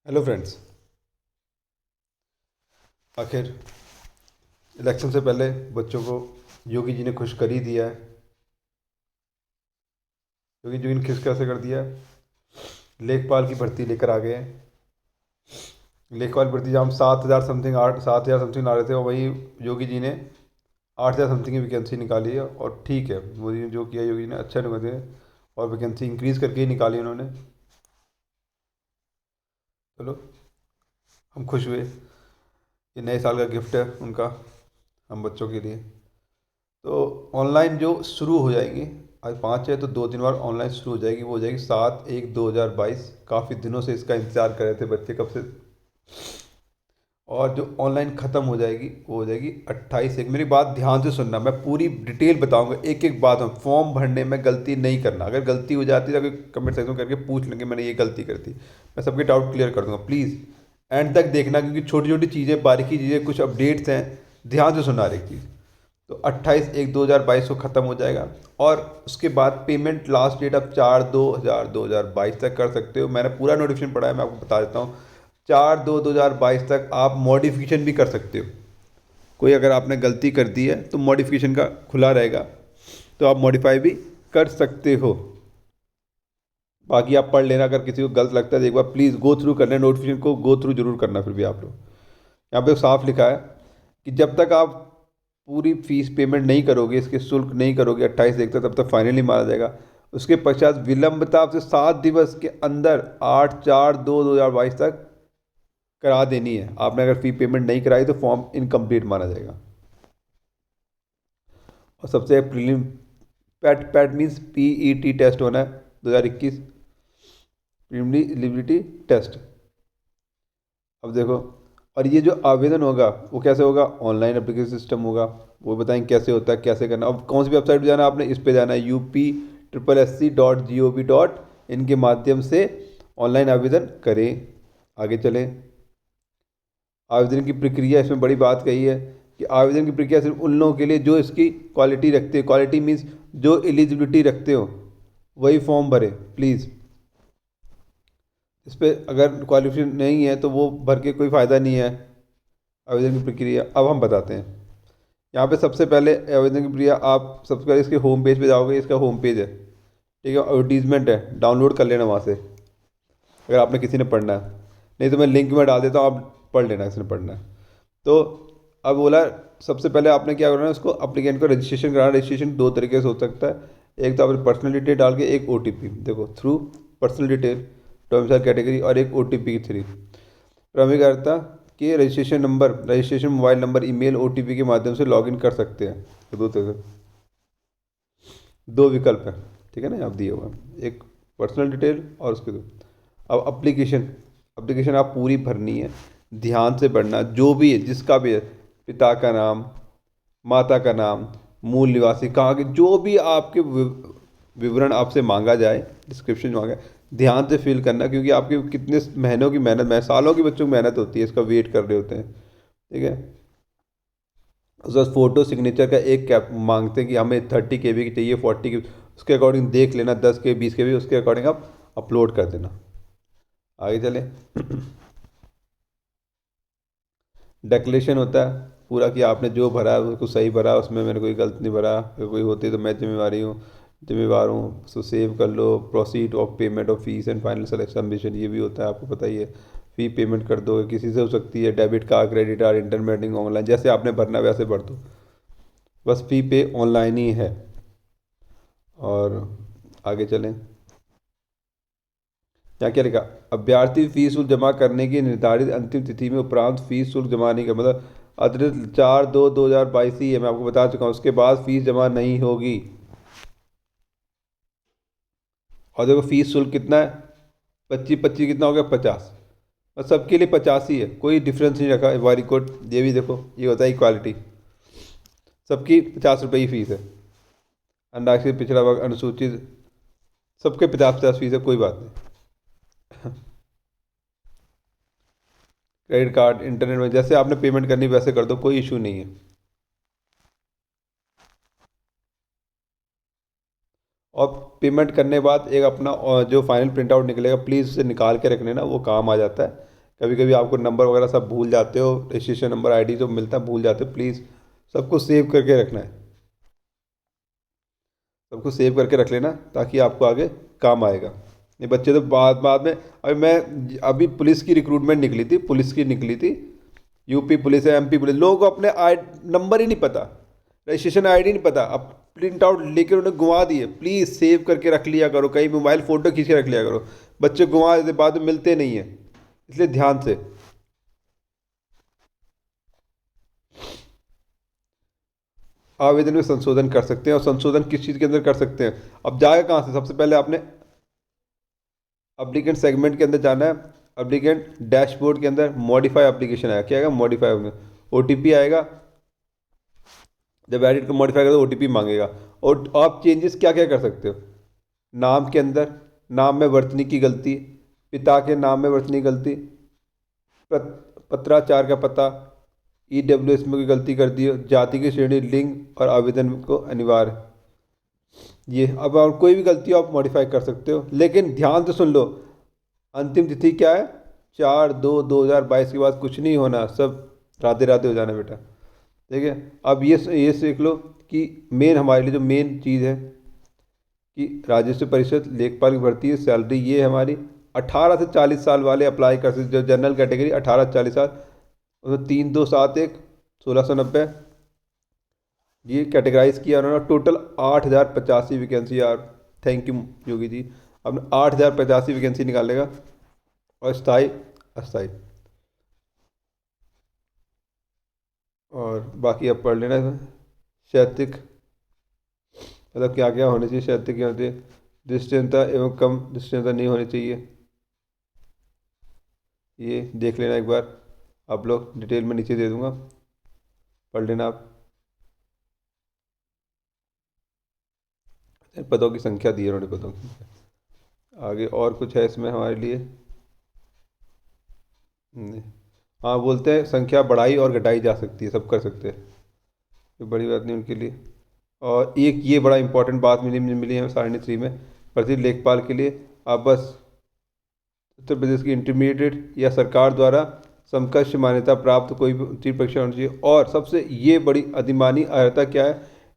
Hello friends. आखिर election से पहले बच्चों को योगी जी ने खुश कर ही दिया है। योगी जी ने खुश कैसे कर दिया है? लेखपाल की भर्ती लेकर आ गए हैं। लेखपाल भर्ती जहाँ हम 7,000 समथिंग 7,000 समथिंग ला रहे थे, और वही योगी जी ने 8,000 समथिंग की वैकेंसी निकाली है। और ठीक है, मोदी ने जो किया, योगी जी ने अच्छा निकाले हैं और वैकेंसी इंक्रीज़ करके ही निकाली उन्होंने। चलो, हम खुश हुए। ये नए साल का गिफ्ट है उनका हम बच्चों के लिए। तो ऑनलाइन जो शुरू हो जाएंगी, आज 5 है तो 2 दिन बाद ऑनलाइन शुरू हो जाएगी। वो हो जाएगी 7/1/2022। काफ़ी दिनों से इसका इंतज़ार कर रहे थे बच्चे, कब से। और जो ऑनलाइन ख़त्म हो जाएगी वो हो जाएगी 28/1। मेरी बात ध्यान से सुनना, मैं पूरी डिटेल बताऊंगा, एक एक बात में। फॉर्म भरने में गलती नहीं करना। अगर गलती हो जाती है तो कमेंट सेक्शन में करके पूछ लेंगे मैंने ये गलती कर दी, मैं सबके डाउट क्लियर कर दूंगा। प्लीज़ एंड तक देखना, क्योंकि छोटी छोटी चीज़ें, बारीकी चीज़ें, कुछ अपडेट्स हैं। ध्यान से सुनना हर एक चीज़। तो 28/1/2022 को ख़त्म हो जाएगा। और उसके बाद पेमेंट लास्ट डेट आप 4/2/2022 तक कर सकते हो। मैंने पूरा नोटिफिकेशन पढ़ा है, मैं आपको बता देता हूँ। 4/2/2022 तक आप मॉडिफिकेशन भी कर सकते हो। कोई अगर आपने गलती कर दी है तो मॉडिफिकेशन का खुला रहेगा, तो आप मॉडिफाई भी कर सकते हो। बाकी आप पढ़ लेना, अगर किसी को गलत लगता है तो एक बार प्लीज़ गो थ्रू करना, नोटिफिकेशन को गो थ्रू जरूर करना। फिर भी आप लोग, यहाँ पे साफ लिखा है कि जब तक आप पूरी फीस पेमेंट नहीं करोगे, इसके शुल्क नहीं करोगे 28 एक तक, तब तक फाइनली मारा जाएगा। उसके पश्चात विलंबता से 7 दिवस के अंदर 8/4/2022 तक करा देनी है। आपने अगर फ़ी पेमेंट नहीं कराई तो फॉर्म इनकम्प्लीट माना जाएगा। और सबसे prelim PET PET means PET test होना है 2021, प्रीलिमिनरी एलिजिबिलिटी टेस्ट। अब देखो, और ये जो आवेदन होगा वो कैसे होगा? ऑनलाइन एप्लीकेशन सिस्टम होगा। वो बताएंगे कैसे होता है, कैसे करना। अब कौन सी वेबसाइट पे जाना है आपने? इस पे जाना है, UP SSC.gov.in के माध्यम से ऑनलाइन आवेदन करें। आगे चलें। आवेदन की प्रक्रिया, इसमें बड़ी बात कही है कि आवेदन की प्रक्रिया सिर्फ उन लोगों के लिए जो इसकी क्वालिटी रखते हो। क्वालिटी मीन्स जो एलिजिबिलिटी रखते हो वही फॉर्म भरे प्लीज़। इस पर अगर क्वालिफिकेशन नहीं है तो वो भर के कोई फ़ायदा नहीं है। आवेदन की प्रक्रिया अब हम बताते हैं। यहाँ पे सबसे पहले आवेदन की प्रक्रिया, आप सबसे पहले इसके होम पेज पे जाओगे। इसका होम पेज है, ठीक है, एडवर्टीजमेंट है, डाउनलोड कर लेना वहाँ से अगर आपने किसी ने पढ़ना है। नहीं तो मैं लिंक में डाल देता हूँ, आप पढ़ लेना किसी ने पढ़ना है तो। अब बोला, सबसे पहले आपने क्या करना है, उसको अप्लीकेंट को रजिस्ट्रेशन कराना। रजिस्ट्रेशन दो तरीके से हो सकता है। एक तो आपने पर्सनल डिटेल डाल के, एक OTP, देखो, through personal detail, domicile category, और एक OTP की थ्री प्रमाणिकता के registration number, registration mobile number, email, OTP के माध्यम से लॉगिन कर सकते हैं। तो दो तरह, दो विकल्प है, ठीक है ना, आप दिए हुआ है, एक पर्सनल डिटेल और उसके दो। अब एप्लीकेशन, एप्लीकेशन आप पूरी भरनी है। ध्यान से पढ़ना, जो भी है, जिसका भी है, पिता का नाम, माता का नाम, मूल निवासी कहाँ के, जो भी आपके विवरण आपसे मांगा जाए, डिस्क्रिप्शन मांगा जाए, ध्यान से फिल करना। क्योंकि आपके कितने महीनों की मेहनत, सालों की बच्चों की मेहनत होती है, इसका वेट कर रहे होते हैं, ठीक है। उसके बाद फोटो सिग्नेचर का एक कैप मांगते हैं कि हमें 30 KB की चाहिए, 40 की, उसके अकॉर्डिंग देख लेना, 10 KB 20 KB उसके अकॉर्डिंग आप अपलोड कर देना। आगे चले। डेक्लेरेशन होता है पूरा, कि आपने जो भरा है उसको सही भरा, उसमें मैंने कोई गलत नहीं भरा। अगर कोई होती तो मैं जिम्मेवार हूँ। सो सेव कर लो। Proceed of payment of fees and final selection submission, ये भी होता है, आपको पता ही है। फी पेमेंट कर दो, किसी से हो सकती है, debit card, credit card, internet banking, online, जैसे आपने भरना है वैसे भर दो। बस फी पे ऑनलाइन ही है। और आगे चलें। यहाँ क्या लिखा? अभ्यर्थी फीस शुल्क जमा करने की निर्धारित अंतिम तिथि में उपरांत फीस शुल्क जमा नहीं कर, मतलब अतिरिक्त 4/2/2022 ही है, मैं आपको बता चुका हूँ। उसके बाद फीस जमा नहीं होगी। और देखो फीस शुल्क कितना है? 25 25 कितना हो गया? 50। और सबके लिए 50 ही है, कोई डिफरेंस नहीं रखा। Very good. ये भी देखो, ये होता है इक्वालिटी। सबकी 50 रुपये ही फीस है। अनारक्षित, पिछड़ा वर्ग, अनुसूचित, सबके 50 50 फीस है, कोई बात नहीं। क्रेडिट कार्ड, इंटरनेट में जैसे आपने पेमेंट करनी वैसे कर दो, कोई इशू नहीं है। और पेमेंट करने के बाद एक अपना जो फाइनल प्रिंट आउट निकलेगा, प्लीज़ उसे निकाल के रख लेना, वो काम आ जाता है। कभी कभी आपको नंबर वगैरह सब भूल जाते हो, रजिस्ट्रेशन नंबर आईडी जो मिलता है भूल जाते हो, प्लीज़ सबको सेव करके रखना है, सबको सेव करके रख लेना ताकि आपको आगे काम आएगा। ये बच्चे तो बाद बाद में, अभी पुलिस की रिक्रूटमेंट निकली थी, पुलिस की निकली थी, यूपी पुलिस है, एमपी पुलिस, लोगों को अपने आई नंबर ही नहीं पता, रजिस्ट्रेशन आईडी नहीं पता, अब प्रिंट आउट लेकर उन्हें घुमा दिए। प्लीज़ सेव करके रख लिया करो, कहीं मोबाइल फ़ोटो खींच के रख लिया करो, बच्चे घुमा देते बाद में मिलते नहीं है, इसलिए ध्यान से। आवेदन में संशोधन कर सकते हैं, और संशोधन किस चीज़ के अंदर कर सकते हैं, अब जाएगा कहाँ से, सबसे पहले आपने एप्लीकेंट सेगमेंट के अंदर जाना है, एप्लीकेंट डैशबोर्ड के अंदर मॉडिफाई एप्लीकेशन आएगा, क्या आएगा, मॉडिफाई में ओटीपी आएगा, जब एडिट को मॉडिफाई करो तो ओटीपी मांगेगा। और आप चेंजेस क्या क्या कर सकते हो, नाम के अंदर, नाम में वर्तनी की गलती, पिता के नाम में वर्तनी की गलती, पत्राचार का पता, ईडब्ल्यूएस में कोई गलती कर दी हो, जाति की श्रेणी, लिंग और आवेदन को अनिवार्य, ये अब और कोई भी गलती हो आप मॉडिफाई कर सकते हो। लेकिन ध्यान से सुन लो, अंतिम तिथि क्या है, 4/2/2022 के बाद कुछ नहीं होना, सब राधे राधे हो जाना बेटा, ठीक है। अब ये सीख लो कि मेन हमारे लिए जो मेन चीज़ है कि राजस्व परिषद लेखपाल की भर्ती है, सैलरी ये है हमारी, 18 से 40 साल वाले अप्लाई कर सकते, जो जनरल कैटेगरी 18 से 40 साल, उसमें 3,271 1690 ये कैटेगराइज किया उन्होंने, टोटल 8,085 वैकेंसी यार, थैंक यू योगी जी, अब 8,085 वैकेंसी निकालेगा, और स्थायी अस्थायी, और बाकी अब पढ़ लेना इसमें। शैक्षिक मतलब क्या क्या होनी चाहिए, शैक्षिक क्या होती है, दृष्टिहीनता एवं कम दृष्टिहीनता नहीं होनी चाहिए, ये देख लेना एक बार आप लोग, डिटेल में नीचे दे दूंगा, पढ़ लेना आप। पदों की संख्या दी है उन्होंने, पदों की आगे और कुछ है इसमें हमारे लिए नहीं। हाँ बोलते हैं संख्या बढ़ाई और घटाई जा सकती है, सब कर सकते हैं, कोई बड़ी बात नहीं उनके लिए। और एक ये बड़ा इंपॉर्टेंट बात मिली है सारणी 3 में, प्रति लेखपाल के लिए आप बस उत्तर प्रदेश की इंटरमीडिएट या सरकार द्वारा समकक्ष मान्यता प्राप्त कोई भी उच्च परीक्षा होनी चाहिए। और सबसे ये बड़ी अधिमानी अर्हता क्या है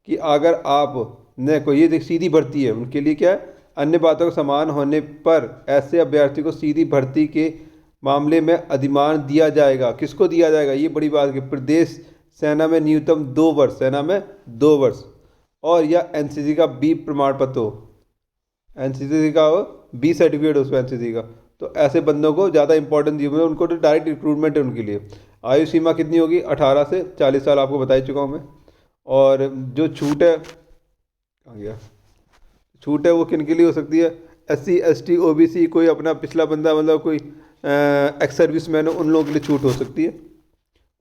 कि अगर आप ने कोई, ये देख सीधी भर्ती है उनके लिए, क्या है, अन्य बातों का समान होने पर ऐसे अभ्यर्थी को सीधी भर्ती के मामले में अधिमान दिया जाएगा। किसको दिया जाएगा, ये बड़ी बात है, प्रदेश सेना में न्यूनतम 2 वर्ष, सेना में 2 वर्ष, और या एनसीसी का बी प्रमाण पत्र हो, एनसीसी का हो, बी सर्टिफिकेट हो उसमें एनसीसी का, तो ऐसे बंदों को ज़्यादा इंपॉर्टेंस दी हुई है, उनको तो डायरेक्ट रिक्रूटमेंट है उनके लिए। आयु सीमा कितनी होगी, 18 से 40 साल, आपको बता ही चुका हूँ मैं। और जो छूट है, कहाँ गया, छूट है वो किन के लिए हो सकती है, SC ST OBC, कोई अपना पिछला बंदा, मतलब कोई एक्स सर्विस मैन हो, उन लोगों के लिए छूट हो सकती है,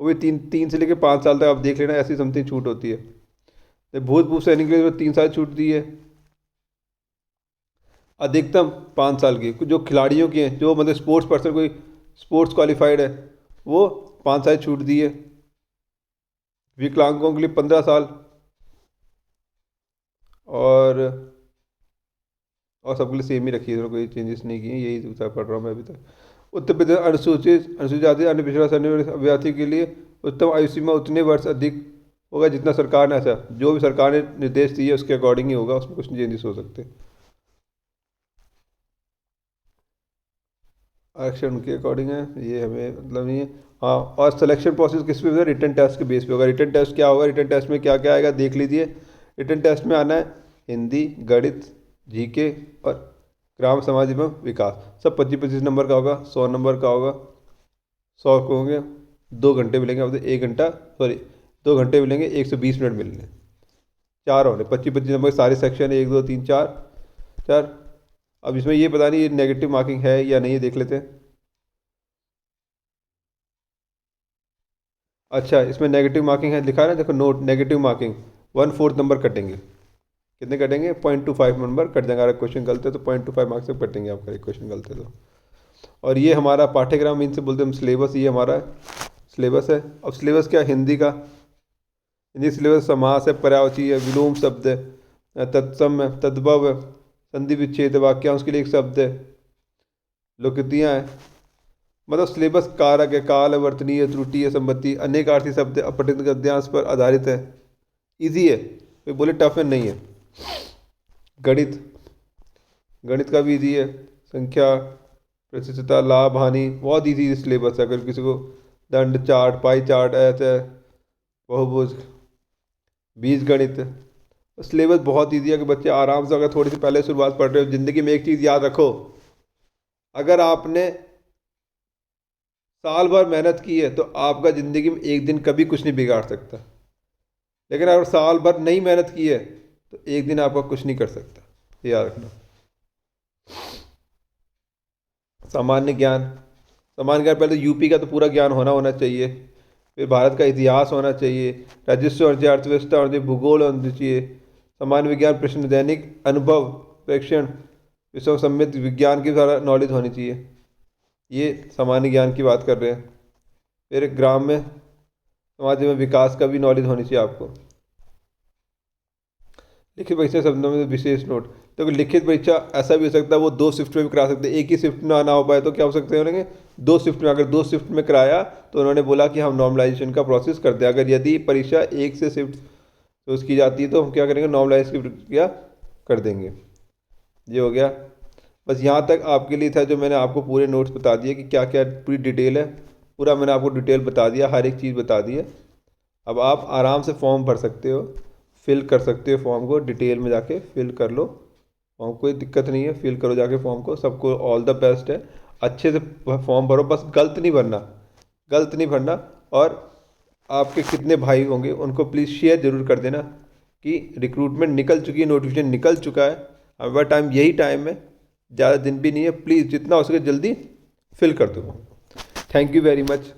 वो भी 3 से लेकर 5 साल तक आप देख लेना, ऐसी समथिंग छूट होती है। भूतपूर्व सैनिक के लिए 3 साल छूट दी है, अधिकतम 5 साल की, जो खिलाड़ियों की हैं, जो मतलब स्पोर्ट्स पर्सन, कोई स्पोर्ट्स क्वालिफाइड है, वो 5 साल छूट दी है। विकलांगों के लिए 15 साल, और सबके लिए सेम ही रखी है, कोई चेंजेस नहीं किए, यही पढ़ रहा हूँ मैं अभी तक। उत्तर प्रदेश अनुसूचित जाति अन्य पिछड़ा श्रेणी अभ्यर्थी के लिए उच्चतम आयु सीमा उतने वर्ष अधिक होगा जितना सरकार ने, ऐसा जो भी सरकार ने निर्देश दिए उसके अकॉर्डिंग ही होगा, उसमें कुछ चेंजेस हो सकते हैं, आरक्षण उनके अकॉर्डिंग है, ये हमें मतलब नहीं है। हाँ, और सिलेक्शन प्रोसेस किस पे होगा, रिटर्न टेस्ट के बेस पे होगा। रिटर्न टेस्ट क्या होगा, रिटर्न टेस्ट में क्या क्या आएगा देख लीजिए। रिटर्न टेस्ट में आना है हिंदी, गणित, जीके और ग्राम समाज एवं विकास, सब 25-25 नंबर का होगा, 100 नंबर का होगा, 100 को होंगे, 2 घंटे मिलेंगे, मतलब 1 घंटा, सॉरी 2 घंटे मिलेंगे, 120 मिनट मिलेंगे, 4 होने 25-25 नंबर के सारे सेक्शन, 1 2 3 4 4। अब इसमें ये पता नहीं ये नेगेटिव मार्किंग है या नहीं, ये देख लेते हैं। अच्छा, इसमें नेगेटिव मार्किंग है, लिखा है ना, देखो नोट, नेगेटिव मार्किंग 1/4 नंबर कटेंगे, कितने कटेंगे, 0.25 नंबर कट जाएगा, अगर क्वेश्चन गलत है तो 0.25 मार्क्स से कटेंगे आपका एक क्वेश्चन गलत है तो। और ये हमारा पाठ्यक्रम, इनसे बोलते हैं हम सिलेबस, ये हमारा सिलेबस है। अब सिलेबस क्या है, हिंदी का, हिंदी सिलेबस समास है, पर्यायवाची है, विलोम शब्द है, तत्सम है, तद्भव है, संधि विच्छेद, वाक्यांश के लिए एक शब्द है, लोकोक्तियाँ हैं, मतलब सिलेबस कारक है, काल है, वर्तनीय, त्रुटि है, संपत्ति, अनेक आर्थिक शब्द, अपठित गद्यांश पर आधारित है। इजी है, कोई बोले टफ है, नहीं है। गणित, गणित का भी इजी है। संख्या, प्रतिशतता, लाभ हानि, बहुत इजी सिलेबस है। अगर किसी को दंड चार्ट, पाई चार्ट, ऐसे बहुभुज, बीज गणित, सिलेबस बहुत ईजी है कि बच्चे आराम से, अगर थोड़ी सी पहले शुरुआत पढ़ रहे हो। ज़िंदगी में एक चीज़ याद रखो, अगर आपने साल भर मेहनत की है तो आपका ज़िंदगी में एक दिन कभी कुछ नहीं बिगाड़ सकता। लेकिन अगर साल भर नहीं मेहनत की है तो एक दिन आपका कुछ नहीं कर सकता, ये याद रखना। सामान्य ज्ञान, सामान्य ज्ञान पहले तो यूपी का तो पूरा ज्ञान होना चाहिए, फिर भारत का इतिहास होना चाहिए, राजस्व होना चाहिए, अर्थव्यवस्था होना चाहिए, भूगोल होना चाहिए, सामान्य विज्ञान, प्रश्न, दैनिक अनुभव, प्रेक्षण, विश्व सम्मित विज्ञान की सारा नॉलेज होनी चाहिए। ये सामान्य ज्ञान की बात कर रहे हैं। फिर ग्राम्य समाज में विकास का भी नॉलेज होनी चाहिए आपको। लिखित परीक्षा शब्दों में विशेष नोट, तो लिखित परीक्षा ऐसा भी हो सकता है वो 2 शिफ्ट में भी करा सकते हैं। एक ही शिफ्ट में आना हो पाए तो क्या हो सकते हैं उन्होंने 2 शिफ्ट में, अगर 2 शिफ्ट में कराया तो उन्होंने बोला कि हम नॉर्मलाइजेशन का प्रोसेस करते हैं। अगर यदि परीक्षा एक से शिफ्ट तो उसकी जाती है तो हम क्या करेंगे, नॉर्मलाइज की प्रक्रिया कर देंगे। ये हो गया, बस यहाँ तक आपके लिए था जो मैंने आपको पूरे नोट्स बता दिए कि क्या क्या पूरी डिटेल है। पूरा मैंने आपको डिटेल बता दिया, हर एक चीज़ बता दी है। अब आप आराम से फॉर्म भर सकते हो, फिल कर सकते हो फॉर्म को, डिटेल में जाके फिल कर लो फॉर्म, कोई दिक्कत नहीं है, फिल करो जाके फॉर्म को। सबको ऑल द बेस्ट है, अच्छे से फॉर्म भरो, बस गलत नहीं भरना, गलत नहीं भरना। और आपके कितने भाई होंगे उनको प्लीज़ शेयर ज़रूर कर देना कि रिक्रूटमेंट निकल चुकी है, नोटिफिकेशन निकल चुका है। अब टाइम यही टाइम है, ज़्यादा दिन भी नहीं है, प्लीज़ जितना हो सके जल्दी फिल कर दो। Thank you very much.